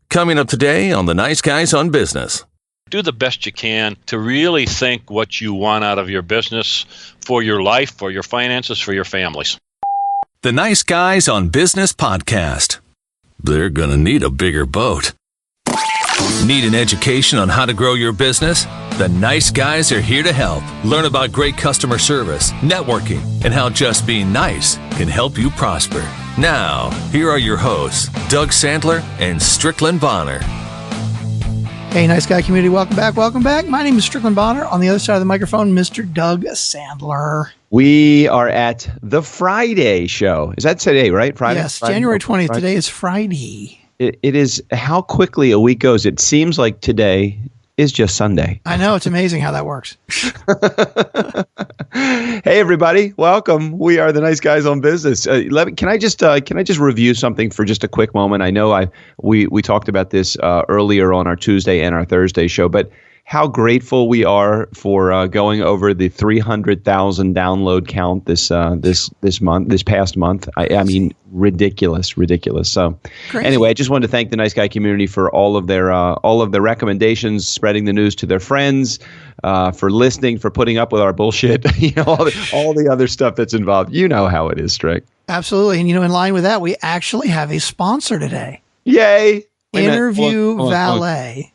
Coming up today on the Nice Guys on Business. Do the best you can to really think what you want out of your business, for your life, for your finances, for your families. The Nice Guys on Business podcast. They're going to need a bigger boat. Need an education on how to grow your business? The Nice Guys are here to help. Learn about great customer service, networking, and how just being nice can help you prosper. Now, here are your hosts, Doug Sandler and Strickland Bonner. Hey, Nice Guy community, welcome back, welcome back. My name is Strickland Bonner. On the other side of the microphone, Mr. Doug Sandler. We are at the Friday show. Is that today, right? Friday? Yes, Friday? January 20th. Friday. Today is Friday. It is how quickly a week goes. It seems like today is just Sunday. I know. It's amazing how that works. Hey, everybody. Welcome. We are the Nice Guys on Business. Can I just review something for just a quick moment? I know we talked about this earlier on our Tuesday and our Thursday show, but how grateful we are for going over the 300,000 download count this past month. I mean, ridiculous. So Crazy. Anyway, I just wanted to thank the Nice Guy community for all of their recommendations, spreading the news to their friends, for listening, for putting up with our bullshit, all the other stuff that's involved. You know how it is, Strick. Absolutely. And in line with that, we actually have a sponsor today. Yay! Interview Valet.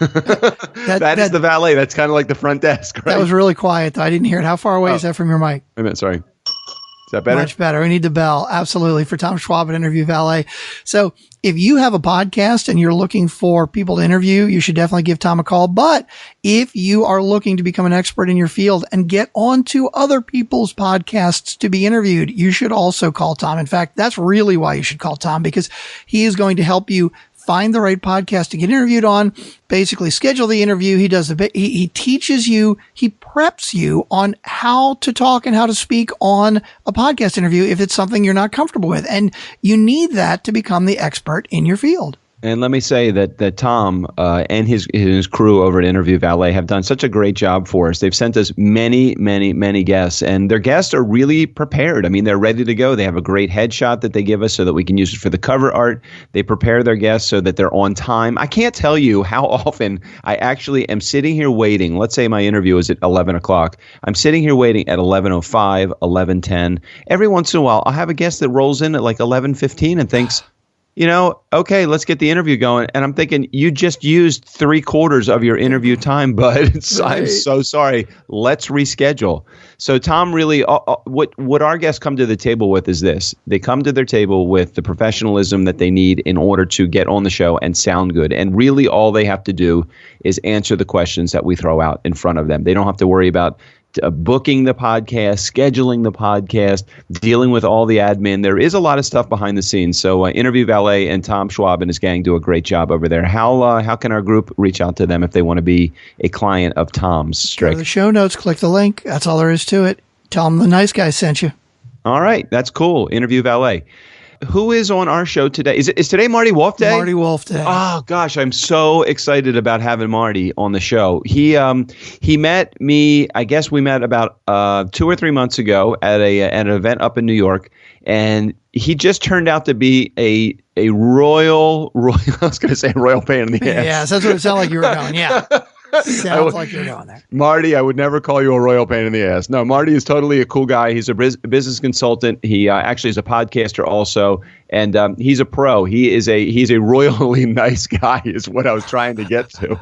That is the valet. That's kind of like the front desk, right? That was really quiet, though. I didn't hear it. How far away is that from your mic? Wait a minute, sorry. Is that better? Much better. We need the bell. Absolutely. For Tom Schwab at Interview Valet. So if you have a podcast and you're looking for people to interview, you should definitely give Tom a call. But if you are looking to become an expert in your field and get onto other people's podcasts to be interviewed, you should also call Tom. In fact, that's really why you should call Tom, because he is going to help you find the right podcast to get interviewed on, basically schedule the interview. He does he teaches you, he preps you on how to talk and how to speak on a podcast interview if it's something you're not comfortable with. And you need that to become the expert in your field. And let me say that Tom and his crew over at Interview Valet have done such a great job for us. They've sent us many guests, and their guests are really prepared. I mean, they're ready to go. They have a great headshot that they give us so that we can use it for the cover art. They prepare their guests so that they're on time. I can't tell you how often I actually am sitting here waiting. Let's say my interview is at 11 o'clock. I'm sitting here waiting at 11:05, 11:10. Every once in a while, I'll have a guest that rolls in at like 11:15 and thinks, okay, let's get the interview going. And I'm thinking, you just used 3/4 of your interview time, bud. Right. I'm so sorry. Let's reschedule. So Tom, really, what our guests come to the table with is this. They come to their table with the professionalism that they need in order to get on the show and sound good. And really all they have to do is answer the questions that we throw out in front of them. They don't have to worry about booking the podcast, scheduling the podcast, dealing with all the admin. There is a lot of stuff behind the scenes. So Interview Valet and Tom Schwab and his gang do a great job over there. How can our group reach out to them if they want to be a client of Tom's? Strick? Go to the show notes, click the link. That's all there is to it. Tell them the Nice Guy sent you. All right. That's cool. Interview Valet. Who is on our show today? Is today Marty Wolf Day? Marty Wolf Day. Oh gosh, I'm so excited about having Marty on the show. He met me. I guess we met about 2 or 3 months ago at an event up in New York, and he just turned out to be a royal. I was going to say royal pain in the ass. Yeah, that's what it sounded like you were going. Yeah. Sounds like you're going there. Marty, I would never call you a royal pain in the ass. No, Marty is totally a cool guy. He's a business consultant. He actually is a podcaster also, and he's a pro. He's a royally nice guy is what I was trying to get to.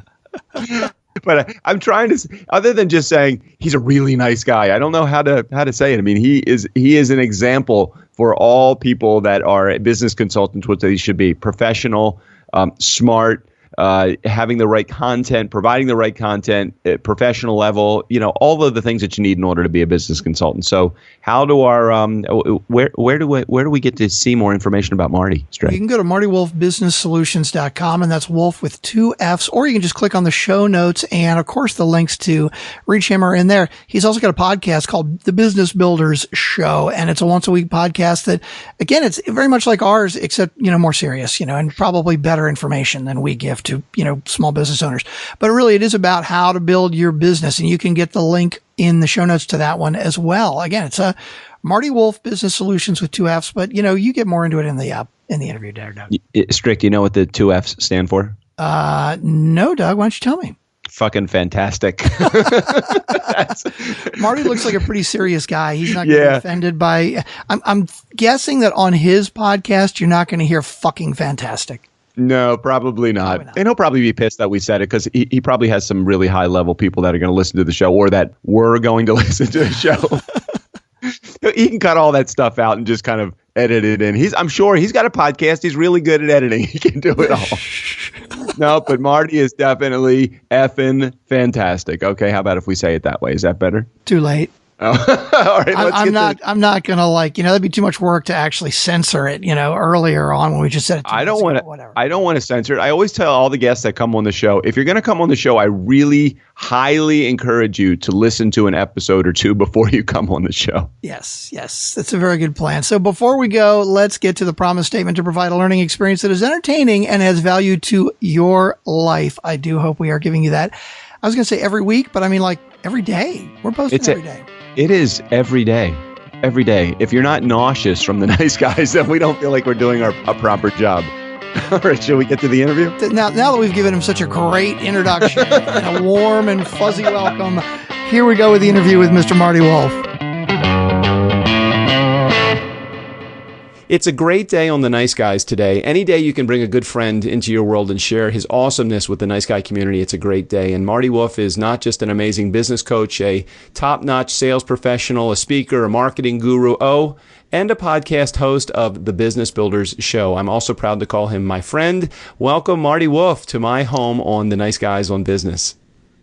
But I'm trying to, other than just saying he's a really nice guy, I don't know how to say it. I mean, he is an example for all people that are business consultants, what they should be: professional, smart, having the right content, providing the right content at professional level, all of the things that you need in order to be a business consultant. So how do our, where do we get to see more information about Marty? Straight? You can go to martywolfbusinesssolutions.com, and that's Wolf with 2 F's, or you can just click on the show notes. And of course, the links to reach him are in there. He's also got a podcast called The Business Builders Show, and it's a once a week podcast that, again, it's very much like ours, except, more serious, and probably better information than we give to, small business owners. But really, it is about how to build your business. And you can get the link in the show notes to that one as well. Again, it's a Marty Wolf Business Solutions with 2 F's, but you get more into it in the in the interview there, Doug. Strick, you know what the 2 F's stand for? No, Doug. Why don't you tell me? Fucking fantastic. Marty looks like a pretty serious guy. He's not going to be offended by. I'm guessing that on his podcast, you're not going to hear fucking fantastic. No, probably not. And he'll probably be pissed that we said it because he probably has some really high level people that are going to listen to the show or that were going to listen to the show. He can cut all that stuff out and just kind of edit it in. I'm sure he's got a podcast. He's really good at editing. He can do it all. No, but Marty is definitely effing fantastic. Okay, how about if we say it that way? Is that better? Too late. Oh. All right, I'm not gonna that'd be too much work to actually censor it, earlier on when we just said it. I don't want to censor it. I always tell all the guests that come on the show, if you're going to come on the show, I really highly encourage you to listen to an episode or two before you come on the show. Yes, that's a very good plan. So before we go, let's get to the promise statement to provide a learning experience that is entertaining and has value to your life. I do hope we are giving you that. I was going to say every week, but I mean every day. We're posting every day. It is every day. Every day. If you're not nauseous from the nice guys, then we don't feel like we're doing a proper job. All right, shall we get to the interview? Now that we've given him such a great introduction and a warm and fuzzy welcome, here we go with the interview with Mr. Marty Wolff. It's a great day on the Nice Guys today. Any day you can bring a good friend into your world and share his awesomeness with the Nice Guy community, it's a great day. And Marty Wolff is not just an amazing business coach, a top-notch sales professional, a speaker, a marketing guru, and a podcast host of the Business Builders Show. I'm also proud to call him my friend. Welcome, Marty Wolff, to my home on the Nice Guys on Business.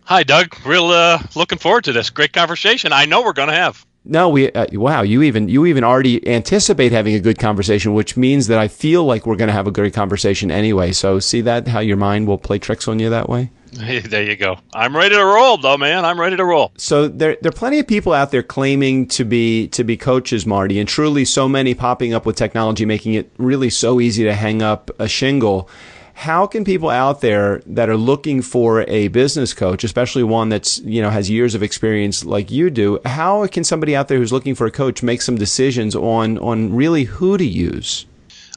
Hi, Doug. Real looking forward to this great conversation. I know we're going to have. No, wow, you even already anticipate having a good conversation, which means that I feel like we're going to have a great conversation anyway. So see that, how your mind will play tricks on you that way? Hey, there you go. I'm ready to roll, though, man. I'm ready to roll. So there are plenty of people out there claiming to be coaches, Marty, and truly so many popping up with technology, making it really so easy to hang up a shingle. How can people out there that are looking for a business coach, especially one that's, has years of experience like you do, how can somebody out there who's looking for a coach make some decisions on really who to use?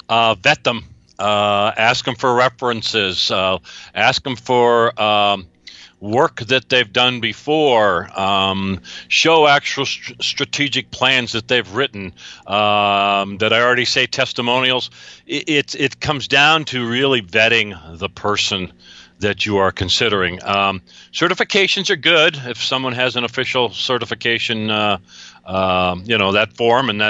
Vet them. Ask them for references. Ask them for work that they've done before. Show actual strategic plans that they've written. That I already say testimonials. It comes down to really vetting the person that you are considering. Certifications are good if someone has an official certification. That form, and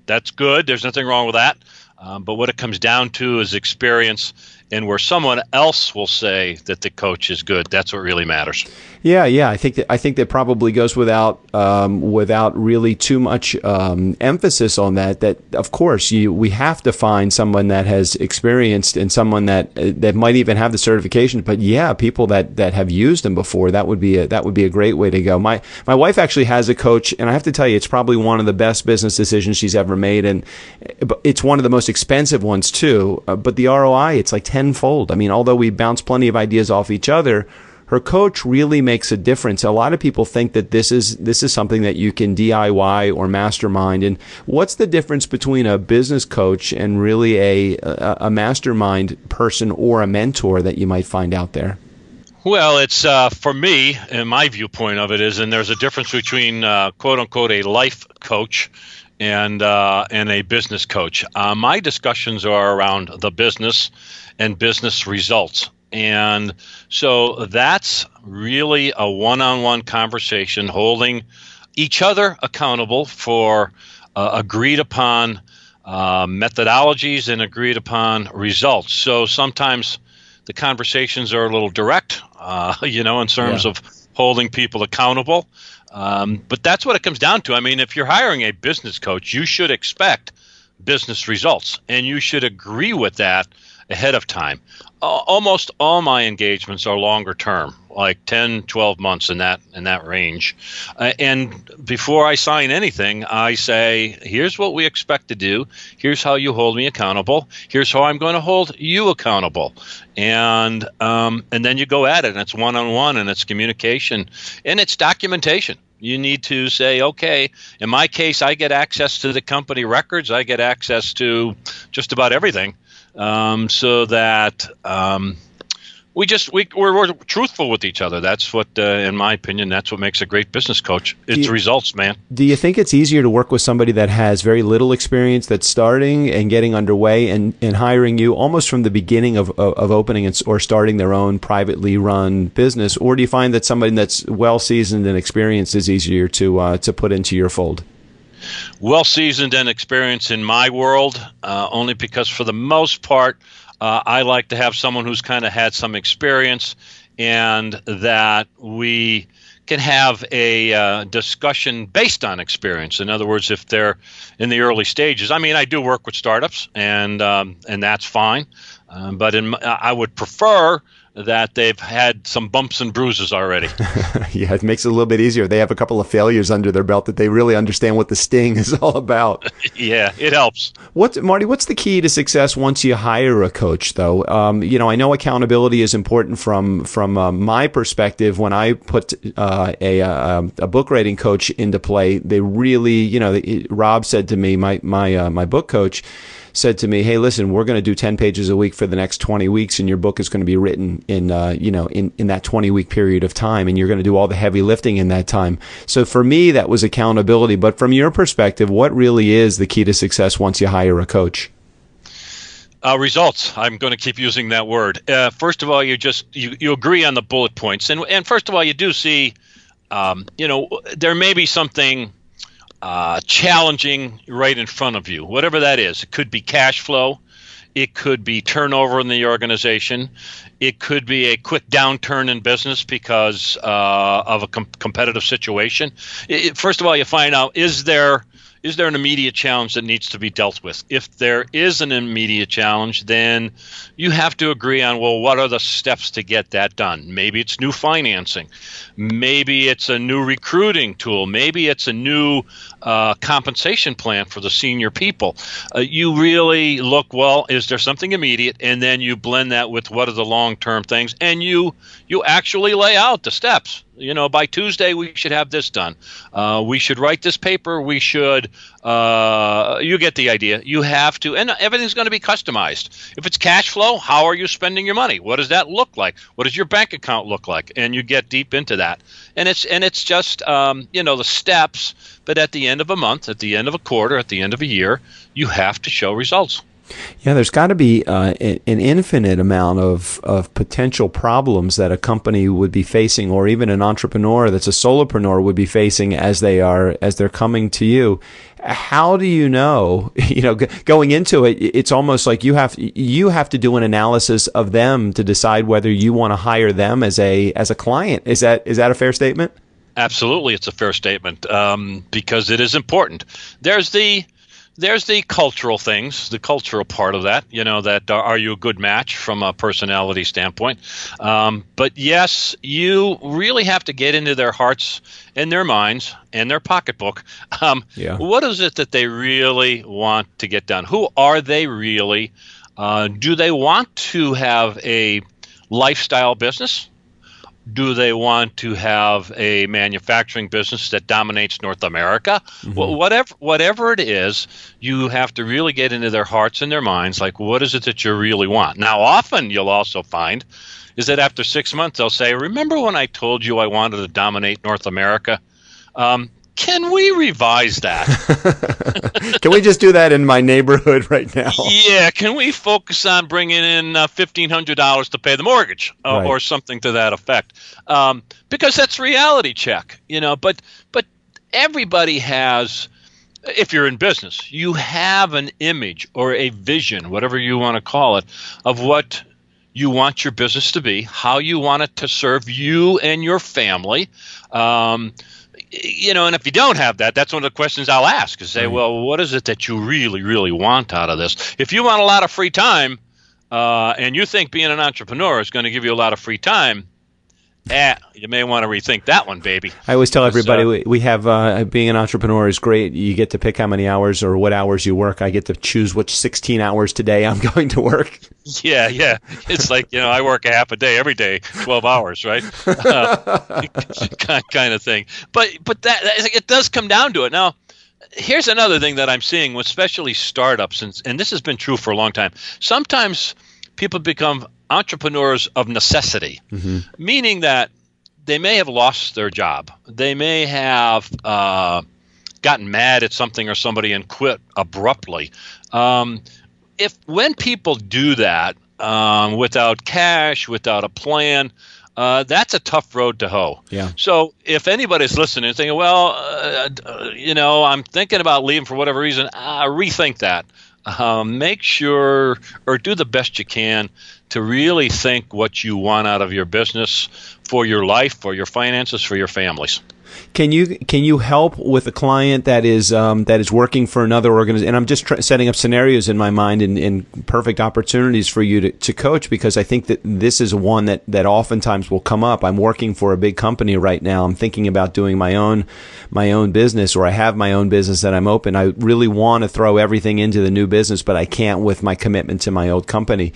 that's good. There's nothing wrong with that. But what it comes down to is experience, and where someone else will say that the coach is good. That's what really matters. Yeah. I think that probably goes without really too much emphasis on that. That of course we have to find someone that has experienced and someone that might even have the certification. But yeah, people that have used them before, that would be a great way to go. My wife actually has a coach, and I have to tell you, it's probably one of the best business decisions she's ever made, and it's one of the most expensive ones too. But the ROI, it's like tenfold. I mean, although we bounce plenty of ideas off each other, her coach really makes a difference. A lot of people think that this is something that you can DIY or mastermind. And what's the difference between a business coach and really a mastermind person or a mentor that you might find out there? Well, it's for me, and my viewpoint of it is, and there's a difference between quote unquote a life coach and a business coach. My discussions are around the business and business results. And so that's really a one-on-one conversation, holding each other accountable for agreed upon methodologies and agreed upon results. So sometimes the conversations are a little direct, in terms of holding people accountable. But that's what it comes down to. I mean, if you're hiring a business coach, you should expect business results, and you should agree with that ahead of time. Almost all my engagements are longer term, like 10, 12 months in that range. And before I sign anything, I say, here's what we expect to do. Here's how you hold me accountable. Here's how I'm going to hold you accountable. And then you go at it, and it's one-on-one, and it's communication, and it's documentation. You need to say, okay, in my case, I get access to the company records. I get access to just about everything. so that we're truthful with each other. That's what, in my opinion, that's what makes a great business coach. It's results, man. Do you think it's easier to work with somebody that has very little experience, that's starting and getting underway and hiring you almost from the beginning of opening or starting their own privately run business? Or do you find that somebody that's well seasoned and experienced is easier to put into your fold? Well seasoned and experienced in my world, only because for the most part, I like to have someone who's kind of had some experience, and that we can have a discussion based on experience. In other words, if they're in the early stages, I mean, I do work with startups, and that's fine. But I would prefer that they've had some bumps and bruises already. Yeah, it makes it a little bit easier. They have a couple of failures under their belt that they really understand what the sting is all about. Yeah, it helps. Marty, what's the key to success once you hire a coach, though? I know accountability is important from my perspective. When I put a book writing coach into play, they really, Rob said to me, my book coach said to me, "Hey, listen, we're going to do 10 pages a week for the next 20 weeks, and your book is going to be written in that 20-week period of time, and you're going to do all the heavy lifting in that time." So for me, that was accountability. But from your perspective, what really is the key to success once you hire a coach? Results. I'm going to keep using that word. First of all, you agree on the bullet points, and first of all, you do see, there may be something challenging right in front of you, whatever that is. It could be cash flow. It could be turnover in the organization. It could be a quick downturn in business because of a competitive situation. First of all, you find out, is there an immediate challenge that needs to be dealt with? If there is an immediate challenge, then you have to agree on, well, what are the steps to get that done? Maybe it's new financing. Maybe it's a new recruiting tool. Maybe it's a new compensation plan for the senior people. You really look, well, is there something immediate? And then you blend that with what are the long-term things, and you actually lay out the steps. By Tuesday, we should have this done. We should write this paper. We should, you get the idea. You have to, and everything's going to be customized. If it's cash flow, how are you spending your money? What does that look like? What does your bank account look like? And you get deep into that. And it's just, the steps, but at the end of a month, at the end of a quarter, at the end of a year, you have to show results. Yeah, there's got to be an infinite amount of potential problems that a company would be facing, or even an entrepreneur that's a solopreneur would be facing as they're coming to you. How do you know? Going into it, it's almost like you have to do an analysis of them to decide whether you want to hire them as a client. Is that a fair statement? Absolutely, it's a fair statement, because it is important. There's the cultural things, the cultural part of that, that are you a good match from a personality standpoint? But yes, you really have to get into their hearts and their minds and their pocketbook. What is it that they really want to get done? Who are they really? Do they want to have a lifestyle business? Do they want to have a manufacturing business that dominates North America? Mm-hmm. Well, whatever it is, you have to really get into their hearts and their minds, like, what is it that you really want? Now, often you'll also find is that after 6 months, they'll say, remember when I told you I wanted to dominate North America? Can we revise that? Can we just do that in my neighborhood right now? Yeah, can we focus on bringing in $1,500 to pay the mortgage, right, or something to that effect? Because that's reality check, But everybody has, if you're in business, you have an image or a vision, whatever you want to call it, of what you want your business to be, how you want it to serve you and your family. And if you don't have that, that's one of the questions I'll ask, is say, well, what is it that you really, really want out of this? If you want a lot of free time, and you think being an entrepreneur is going to give you a lot of free time, you may want to rethink that one, baby. I always tell everybody we have being an entrepreneur is great. You get to pick how many hours or what hours you work. I get to choose which 16 hours today I'm going to work. Yeah. It's like, I work a half a day every day, 12 hours, right? Kind of thing. But that it does come down to it. Now, here's another thing that I'm seeing, especially startups, and this has been true for a long time. Sometimes people become entrepreneurs of necessity, meaning that they may have lost their job. They may have gotten mad at something or somebody and quit abruptly. When people do that without cash, without a plan, that's a tough road to hoe. Yeah. So if anybody's listening and thinking, well, I'm thinking about leaving for whatever reason, rethink that. Make sure or do the best you can to really think what you want out of your business for your life, for your finances, for your families. Can you help with a client that is working for another organization? And I'm just setting up scenarios in my mind and perfect opportunities for you to coach, because I think that this is one that oftentimes will come up. I'm working for a big company right now. I'm thinking about doing my own business, or I have my own business that I'm open. I really want to throw everything into the new business, but I can't with my commitment to my old company.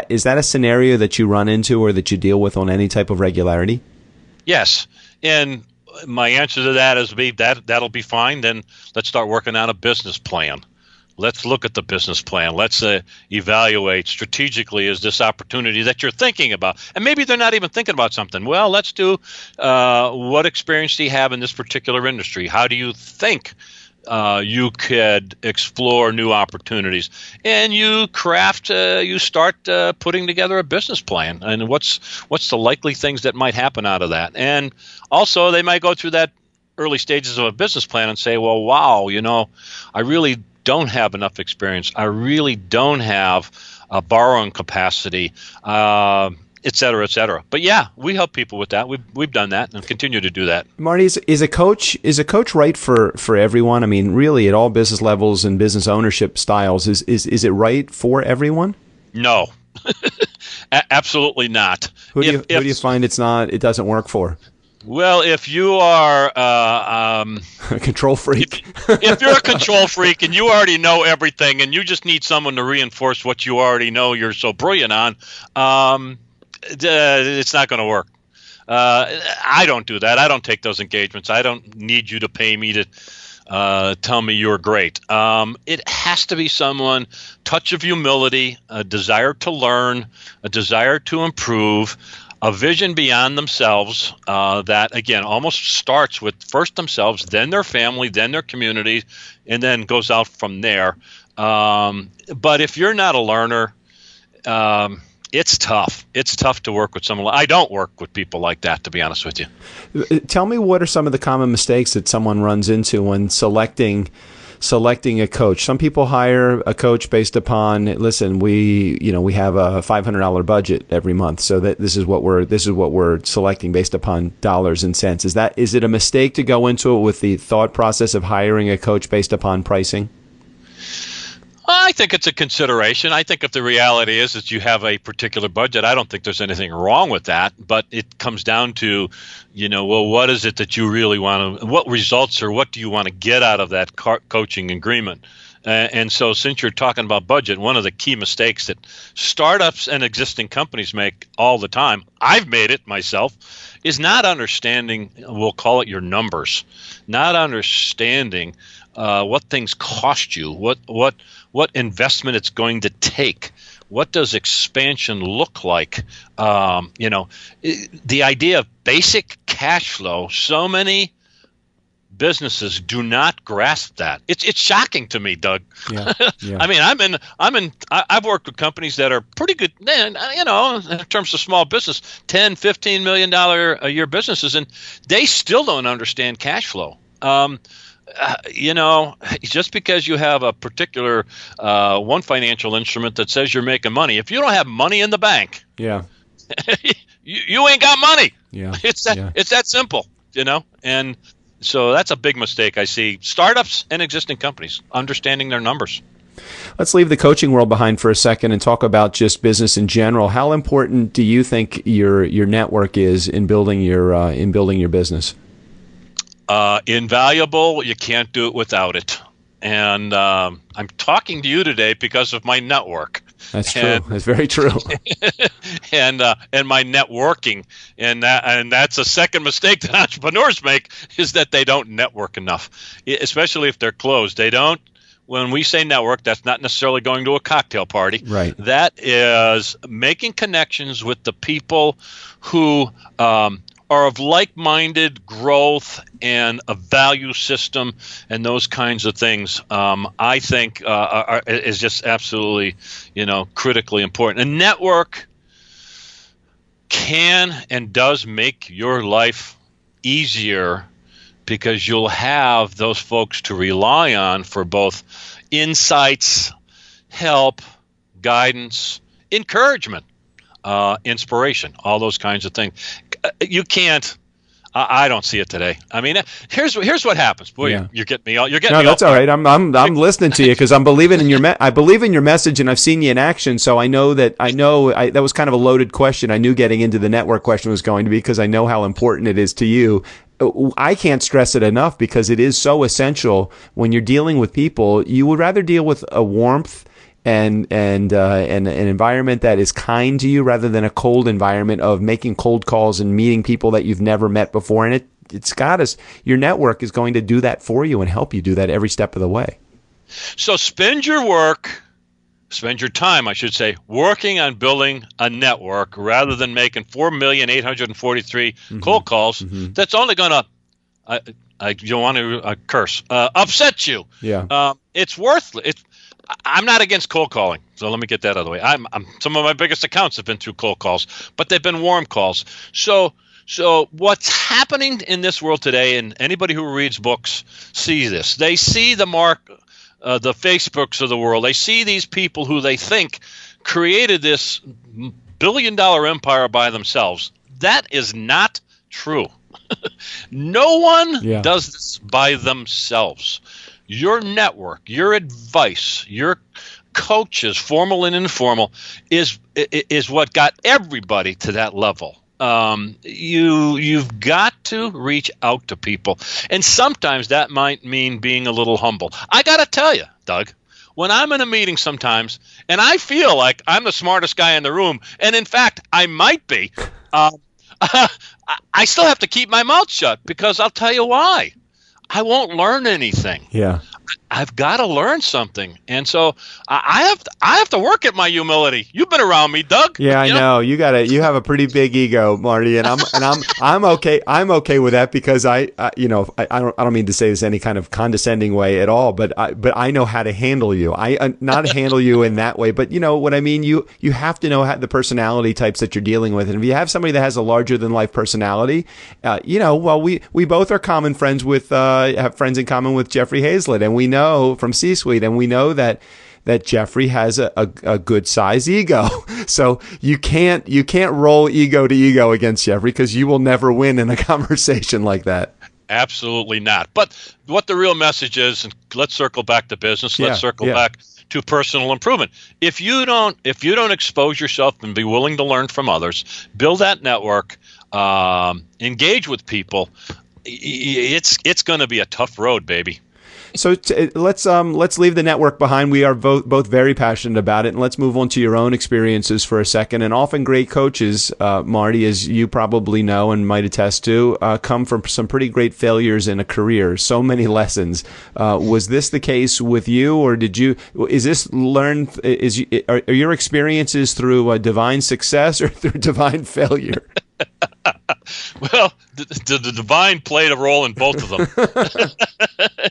Is that a scenario that you run into or that you deal with on any type of regularity? Yes. And my answer to that is that'll be fine. Then let's start working on a business plan. Let's look at the business plan. Let's evaluate strategically, is this opportunity that you're thinking about? And maybe they're not even thinking about something. Well, let's do what experience do you have in this particular industry? How do you think you could explore new opportunities? And you start putting together a business plan. And what's the likely things that might happen out of that? And also, they might go through that early stages of a business plan and say, well, wow, I really don't have enough experience. I really don't have a borrowing capacity, et cetera, et cetera. But yeah, we help people with that. We've done that and continue to do that. Marty, is a coach right for everyone? I mean, really, at all business levels and business ownership styles, is it right for everyone? No, absolutely not. Who do you find it doesn't work for? Well, if you are a control freak, if you're a control freak and you already know everything and you just need someone to reinforce what you already know you're so brilliant on, it's not going to work. I don't do that. I don't take those engagements. I don't need you to pay me to tell me you're great. It has to be someone, touch of humility, a desire to learn, a desire to improve, a vision beyond themselves that, again, almost starts with first themselves, then their family, then their community, and then goes out from there. But if you're not a learner, it's tough. It's tough to work with someone. I don't work with people like that, to be honest with you. Tell me, what are some of the common mistakes that someone runs into when selecting a coach? Some people hire a coach based upon, listen, we have a $500 budget every month, so that this is what we're selecting based upon dollars and cents. Is it a mistake to go into it with the thought process of hiring a coach based upon pricing? I think it's a consideration. I think if the reality is that you have a particular budget, I don't think there's anything wrong with that. But it comes down to, well, what is it that you really want to, what results or what do you want to get out of that coaching agreement? And so since you're talking about budget, one of the key mistakes that startups and existing companies make all the time, I've made it myself, is not understanding, we'll call it your numbers, not understanding what things cost you, what investment it's going to take. What does expansion look like? The idea of basic cash flow, so many businesses do not grasp that. It's shocking to me, Doug. Yeah. I mean, I've worked with companies that are pretty good, in terms of small business, $10, $15 million a year businesses, and they still don't understand cash flow. Just because you have a particular one financial instrument that says you're making money, if you don't have money in the bank, yeah, you ain't got money. Yeah, it's that simple, And so that's a big mistake I see. Startups and existing companies understanding their numbers. Let's leave the coaching world behind for a second and talk about just business in general. How important do you think your network is in building your business? Invaluable. You can't do it without it. And I'm talking to you today because of my network. That's true. That's very true. and my networking, and that's a second mistake that entrepreneurs make, is that they don't network enough, especially if they're closed. They don't. When we say network, that's not necessarily going to a cocktail party. Right. That is making connections with the people who are of like-minded growth and a value system and those kinds of things. I think is just absolutely, critically important. A network can and does make your life easier, because you'll have those folks to rely on for both insights, help, guidance, encouragement, inspiration, all those kinds of things. You can't. I don't see it today. I mean, here's what happens. Boy, Yeah. you're getting me all. You're getting No, me that's all. all right. I'm listening to you because I'm believing in your. I believe in your message, and I've seen you in action. So I know that that was kind of a loaded question. I knew getting into the network question was going to be, because I know how important it is to you. I can't stress it enough, because it is so essential when you're dealing with people. You would rather deal with a warmth and an environment that is kind to you, rather than a cold environment of making cold calls and meeting people that you've never met before. And your network is going to do that for you and help you do that every step of the way. So spend your time, I should say, working on building a network, rather than making 4,843 cold calls. Mm-hmm. That's only going to, I don't want to curse, upset you. Yeah. It's worthless. I'm not against cold calling, so let me get that out of the way. Some of my biggest accounts have been through cold calls, but they've been warm calls. So what's happening in this world today, and anybody who reads books sees this. They see the Facebooks of the world. They see these people who they think created this billion-dollar empire by themselves. That is not true. No one does this by themselves. Your network, your advice, your coaches, formal and informal, is what got everybody to that level. You've got to reach out to people, and sometimes that might mean being a little humble. I got to tell you, Doug, when I'm in a meeting sometimes, and I feel like I'm the smartest guy in the room, and in fact I might be, I still have to keep my mouth shut, because I'll tell you why. I won't learn anything. Yeah. I've got to learn something, and so I have to work at my humility. You've been around me, Doug. Yeah, I know. You have a pretty big ego, Marty, and I'm okay. I'm okay with that, because I don't mean to say this any kind of condescending way at all, but I know how to handle you. I not handle you in that way, but you know what I mean. You have to know the personality types that you're dealing with, and if you have somebody that has a larger than life personality, we both are common friends with have friends in common with Jeffrey Hazlett, and we know from C-Suite, and we know that Jeffrey has a good size ego. So you can't roll ego to ego against Jeffrey, because you will never win in a conversation like that. Absolutely not. But what the real message is, and let's circle back to business. Let's circle back to personal improvement. If you don't expose yourself and be willing to learn from others, build that network, engage with people, it's going to be a tough road, baby. So let's leave the network behind. We are both very passionate about it, and let's move on to your own experiences for a second. And often great coaches, Marty, as you probably know and might attest to, come from some pretty great failures in a career. So many lessons. Was this the case with you, or is this learned? Are your experiences through divine success or through divine failure? Well, the divine played a role in both of them,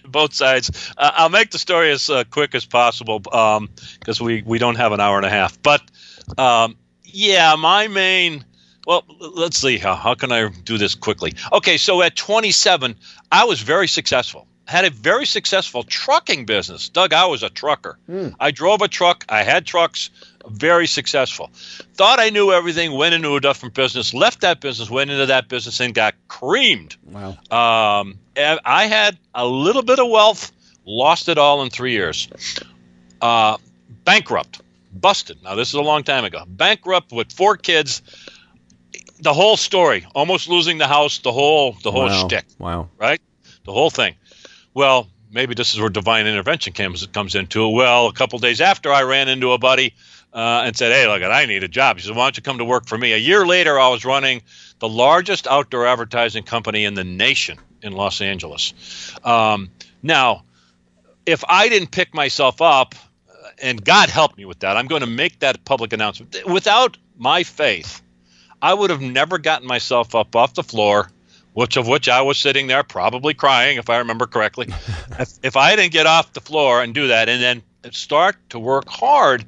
both sides. I'll make the story as quick as possible, because we don't have an hour and a half. But my main. Well, let's see how can I do this quickly. Okay, so at 27, I was very successful. Had a very successful trucking business. Doug, I was a trucker. I drove a truck. I had trucks. Very successful. Thought I knew everything, went into a different business, left that business, went into that business, and got creamed. Wow. I had a little bit of wealth, lost it all in 3 years. Bankrupt, busted. Now, this is a long time ago. Bankrupt with 4 kids. The whole story, almost losing the house, the whole shtick. Wow. Right? The whole thing. Well, maybe this is where divine intervention comes into it. Well, a couple days after, I ran into a buddy and said, "Hey, look, I need a job." He said, "Why don't you come to work for me?" A year later, I was running the largest outdoor advertising company in the nation in Los Angeles. Now, if I didn't pick myself up, and God helped me with that, I'm going to make that public announcement. Without my faith, I would have never gotten myself up off the floor, which I was sitting there probably crying, if I remember correctly. If I didn't get off the floor and do that and then start to work hard,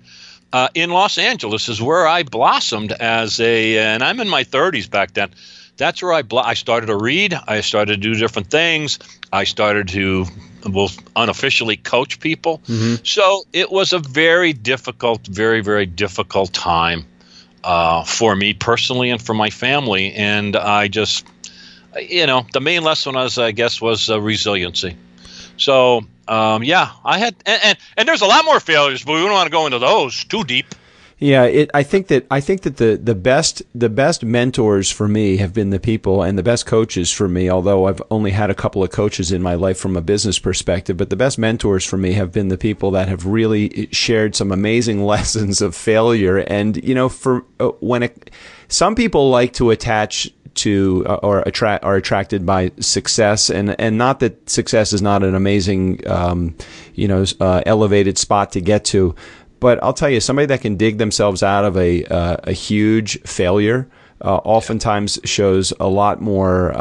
in Los Angeles is where I blossomed and I'm in my 30s back then. That's where I started to read. I started to do different things. I started to unofficially coach people. Mm-hmm. So it was a very difficult, very, very difficult time for me personally and for my family. And I just, the main lesson was resiliency. So, I had, and there's a lot more failures, but we don't want to go into those too deep. Yeah, I think that the best mentors for me have been the people, and the best coaches for me, although I've only had a couple of coaches in my life from a business perspective, but the best mentors for me have been the people that have really shared some amazing lessons of failure. And some people like to attach to or are attracted by success, and not that success is not an amazing elevated spot to get to. But I'll tell you, somebody that can dig themselves out of a huge failure oftentimes shows a lot more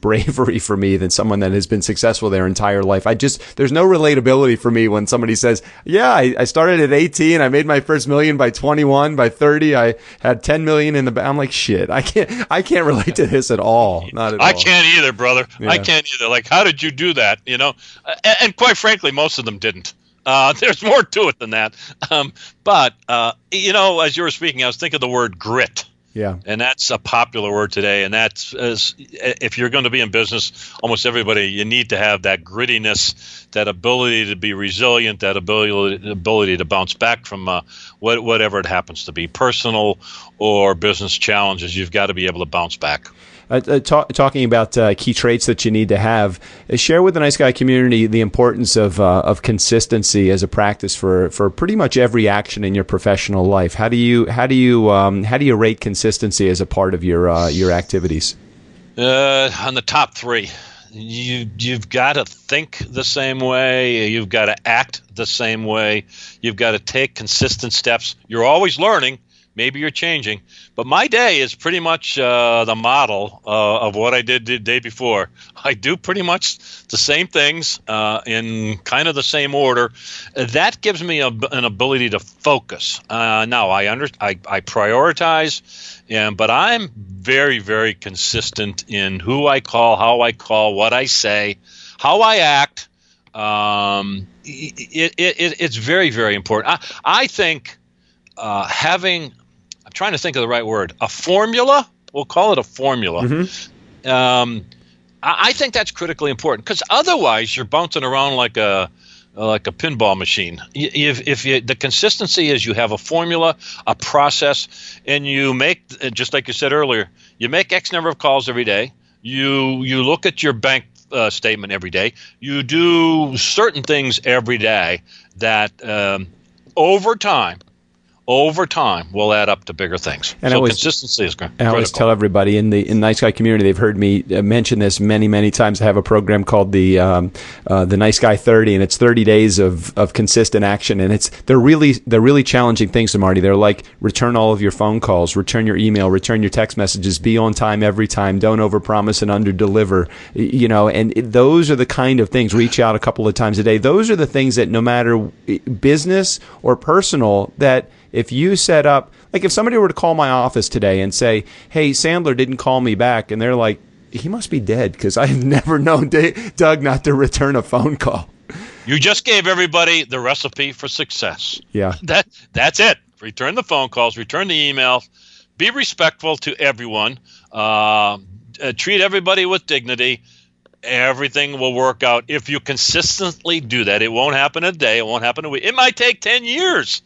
bravery for me than someone that has been successful their entire life. There's no relatability for me when somebody says, yeah, I started at 18, I made my first million by 21, by 30, I had 10 million in the bank. I'm like, shit, I can't relate to this at all. Not at all. I can't either, brother. Yeah. I can't either. Like, how did you do that? And quite frankly, most of them didn't. There's more to it than that. But as you were speaking, I was thinking of the word grit. Yeah. And that's a popular word today. And if you're going to be in business, almost everybody, you need to have that grittiness, that ability to be resilient, that ability to bounce back from whatever it happens to be, personal or business challenges. You've got to be able to bounce back. Talking about key traits that you need to have, share with the Nice Guy community the importance of consistency as a practice for pretty much every action in your professional life. How do you rate consistency as a part of your activities? On the top three, you've got to think the same way. You've got to act the same way. You've got to take consistent steps. You're always learning. Maybe you're changing, but my day is pretty much the model of what I did the day before. I do pretty much the same things in kind of the same order. That gives me an ability to focus. Now I prioritize, but I'm very, very consistent in who I call, how I call, what I say, how I act. It's very, very important. I think having, I'm trying to think of the right word, a formula, we'll call it a formula. Mm-hmm. I think that's critically important, because otherwise you're bouncing around like a pinball machine. The consistency is you have a formula, a process, and you make, just like you said earlier, you make X number of calls every day. You look at your bank statement every day. You do certain things every day that over time will add up to bigger things. And so consistency is critical. And I always tell everybody in the Nice Guy community, they've heard me mention this many, many times. I have a program called the Nice Guy 30, and it's 30 days of consistent action. And they're really challenging things to Marty. They're like, return all of your phone calls, return your email, return your text messages, be on time every time, don't overpromise and underdeliver. And those are the kind of things. Reach out a couple of times a day. Those are the things that, no matter business or personal, that if you set up, like if somebody were to call my office today and say, hey, Sandler didn't call me back, and they're like, he must be dead, because I've never known Doug not to return a phone call. You just gave everybody the recipe for success. Yeah. That's it. Return the phone calls, return the emails, be respectful to everyone, treat everybody with dignity. Everything will work out if you consistently do that. It won't happen in a day. It won't happen in a week. It might take 10 years.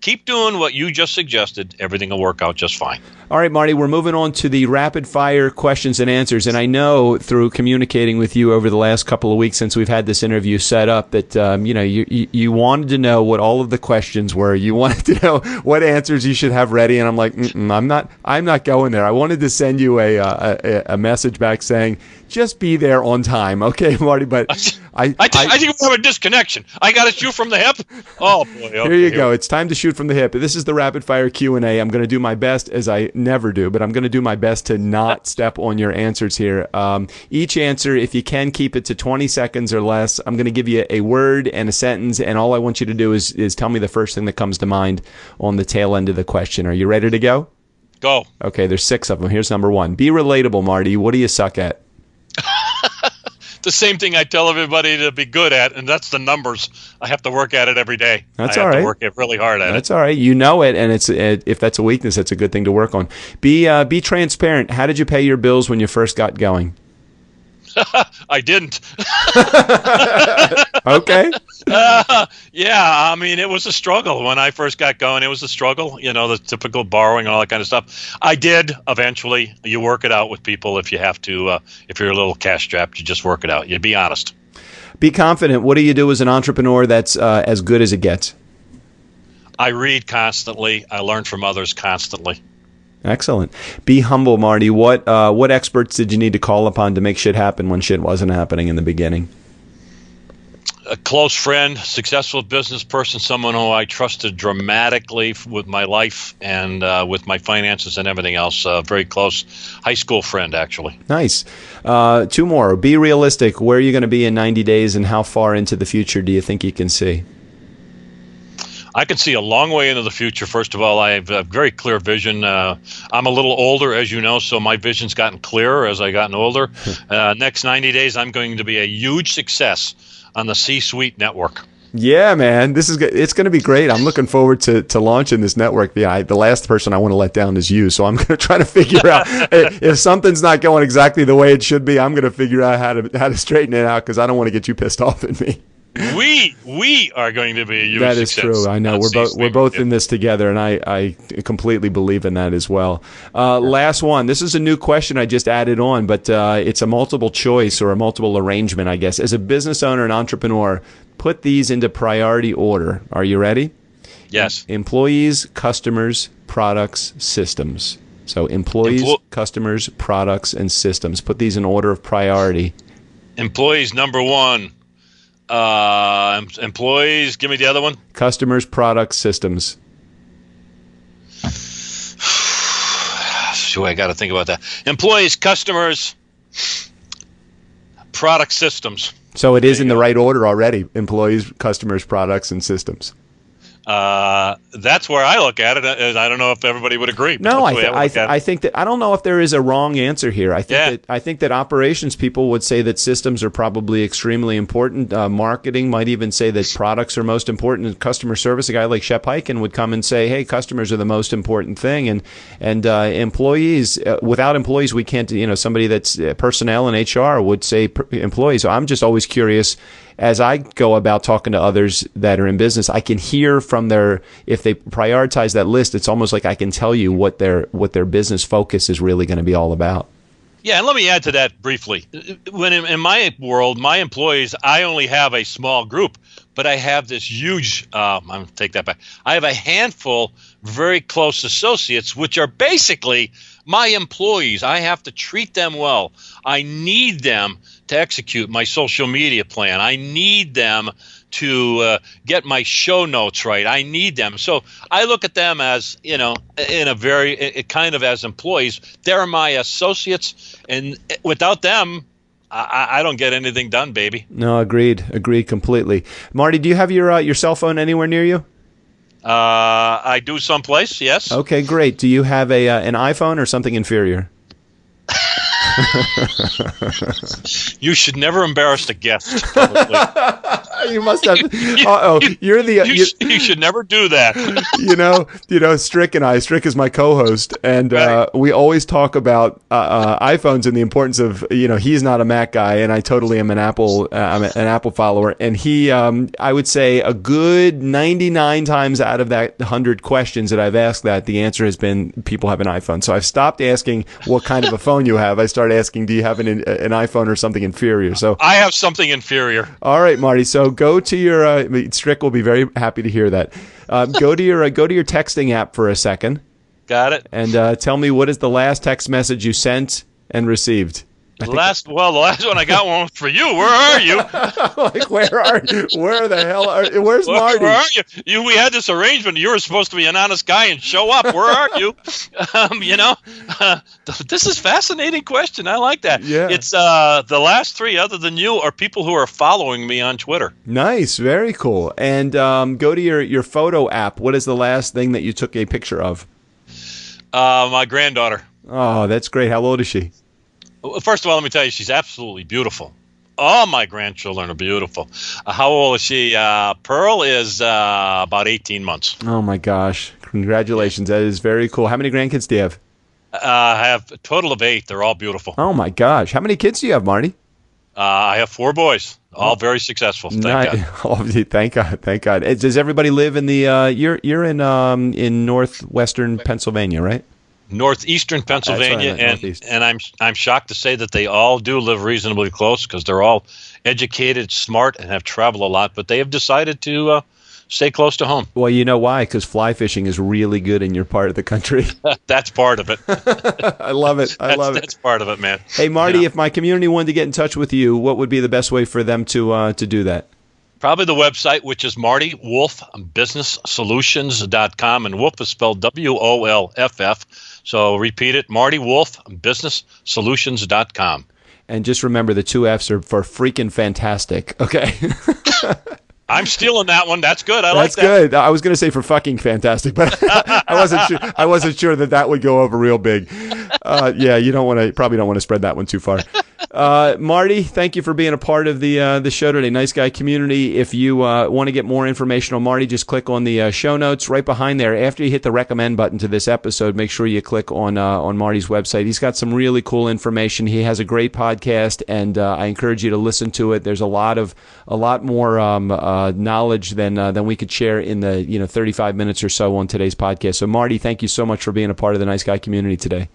Keep doing what you just suggested. Everything will work out just fine. All right, Marty, we're moving on to the rapid fire questions and answers. And I know through communicating with you over the last couple of weeks since we've had this interview set up that, you wanted to know what all of the questions were. You wanted to know what answers you should have ready. And I'm like, I'm not going there. I wanted to send you a message back saying, just be there on time. Okay, Marty, but I think we have a disconnection. I got to shoot from the hip. Oh, boy. Okay, here you go. It's time to shoot from the hip. This is the rapid fire Q&A. I'm going to do my best, as I never do, but I'm going to do my best to not step on your answers here. Each answer, if you can keep it to 20 seconds or less, I'm going to give you a word and a sentence, and all I want you to do is tell me the first thing that comes to mind on the tail end of the question. Are you ready to go? Go. Okay, there's 6 of them. Here's number 1. Be relatable, Marty. What do you suck at? The same thing I tell everybody to be good at, and that's the numbers. I have to work at it every day. That's all right. I have to work really hard at it. That's all right. You know it, and if that's a weakness, that's a good thing to work on. Be transparent. How did you pay your bills when you first got going? I didn't. Okay. Yeah, I mean, it was a struggle when I first got going. It was a struggle, the typical borrowing and all that kind of stuff. I did eventually. You work it out with people if you have to. If you're a little cash strapped, you just work it out. You be honest. Be confident. What do you do as an entrepreneur that's as good as it gets? I read constantly. I learn from others constantly. Excellent. Be humble, Marty. What experts did you need to call upon to make shit happen when shit wasn't happening in the beginning? A close friend, successful business person, someone who I trusted dramatically with my life and with my finances and everything else. Very close high school friend, actually. Nice. 2 more. Be realistic. Where are you going to be in 90 days, and how far into the future do you think you can see? I can see a long way into the future. First of all, I have a very clear vision. I'm a little older, as you know, so my vision's gotten clearer as I've gotten older. Next 90 days, I'm going to be a huge success on the C-Suite network. Yeah, man, it's going to be great. I'm looking forward to launching this network. The last person I want to let down is you, so I'm going to try to figure out if something's not going exactly the way it should be. I'm going to figure out how to straighten it out because I don't want to get you pissed off at me. We are going to be a huge That is success. true. I know we're both in this together, and I completely believe in that as well. Last one. This is a new question I just added on, but it's a multiple choice or a multiple arrangement, I guess. As a business owner and entrepreneur, put these into priority order. Are you ready? Yes. Employees, customers, products, systems. So employees, customers, products, and systems. Put these in order of priority. Employees, number 1. Employees, give me the other one. Customers, products, systems. Sure, I got to think about that. Employees, customers, product, systems. So it is in the right order already. Employees, customers, products, and systems. That's where I look at it. I don't know if everybody would agree. No, I think that I don't know if there is a wrong answer here. I think that operations people would say that systems are probably extremely important. Marketing might even say that products are most important. And customer service, a guy like Shep Hyken would come and say, "Hey, customers are the most important thing." And employees, without employees, we can't. Somebody that's personnel and HR would say employees. So I'm just always curious. As I go about talking to others that are in business, I can hear from if they prioritize that list, it's almost like I can tell you what their business focus is really going to be all about. Yeah, and let me add to that briefly. When in my world, my employees, I only have a small group, but I have this huge, I'm going to take that back. I have a handful very close associates, which are basically my employees. I have to treat them well. I need them to execute my social media plan. I need them to get my show notes right. I need them. So I look at them as, in a very kind of as employees. They're my associates, and without them, I don't get anything done, baby. No, agreed completely. Marty, do you have your cell phone anywhere near you? I do someplace, yes. Okay, great. Do you have an iPhone or something inferior? You should never embarrass the guest. You must have. You should never do that. Strick is my co-host, and we always talk about iPhones and the importance of, he's not a Mac guy, and I totally am an Apple follower, and he, I would say a good 99 times out of that 100 questions that I've asked, that the answer has been people have an iPhone. So I've stopped asking what kind of a phone you have. I started asking, do you have an iPhone or something inferior? So I have something inferior. All right, Marty. So go to your Strick will be very happy to hear that. Go to your texting app for a second. Got it. And tell me, what is the last text message you sent and received? The last one I got one was for you. Where are you? Like, where are you? Where's Marty? Where are you? We had this arrangement. You were supposed to be an honest guy and show up. Where are you? This is a fascinating question. I like that. Yeah. It's the last three, other than you, are people who are following me on Twitter. Nice. Very cool. And go to your photo app. What is the last thing that you took a picture of? My granddaughter. Oh, that's great. How old is she? First of all, let me tell you, she's absolutely beautiful. All my grandchildren are beautiful. How old is she? Pearl is about 18 months. Oh, my gosh. Congratulations. That is very cool. How many grandkids do you have? I have a total of 8. They're all beautiful. Oh, my gosh. How many kids do you have, Marty? I have 4 boys, all very successful. Thank God. Oh, thank God. Thank God. Does everybody live in the you're in northwestern Pennsylvania, right? Northeastern Pennsylvania, Northeast. and I'm shocked to say that they all do live reasonably close, because they're all educated, smart, and have traveled a lot. But they have decided to stay close to home. Well, you know why? Because fly fishing is really good in your part of the country. That's part of it. I love it. That's part of it, man. Hey, Marty, if my community wanted to get in touch with you, what would be the best way for them to do that? Probably the website, which is MartyWolfBusinessSolutions.com, and Wolf is spelled WOLFF. So repeat it, MartyWolfBusinessSolutions.com. And just remember, the 2 F's are for freaking fantastic. Okay. I'm stealing that one. That's good. That's like that. That's good. I was going to say for fucking fantastic, but I wasn't sure that would go over real big. Yeah, probably don't want to spread that one too far. Marty, thank you for being a part of the show today. Nice Guy Community. If you want to get more information on Marty, just click on the show notes right behind there. After you hit the recommend button to this episode, make sure you click on Marty's website. He's got some really cool information. He has a great podcast, and I encourage you to listen to it. There's a lot more knowledge than we could share in the 35 minutes or so on today's podcast. So, Marty, thank you so much for being a part of the Nice Guy Community today.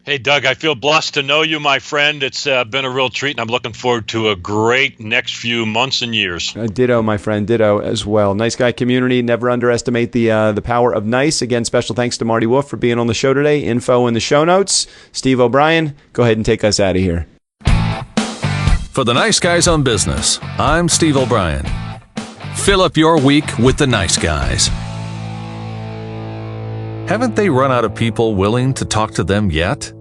Hey, Doug, I feel blessed to know you, my friend. It's been a real treat, and I'm looking forward to a great next few months and years. Ditto, my friend. Ditto as well. Nice Guy Community. Never underestimate the power of nice. Again, special thanks to Marty Wolf for being on the show today. Info in the show notes. Steve O'Brien, go ahead and take us out of here. For the Nice Guys on Business, I'm Steve O'Brien. Fill up your week with the Nice Guys. Haven't they run out of people willing to talk to them yet?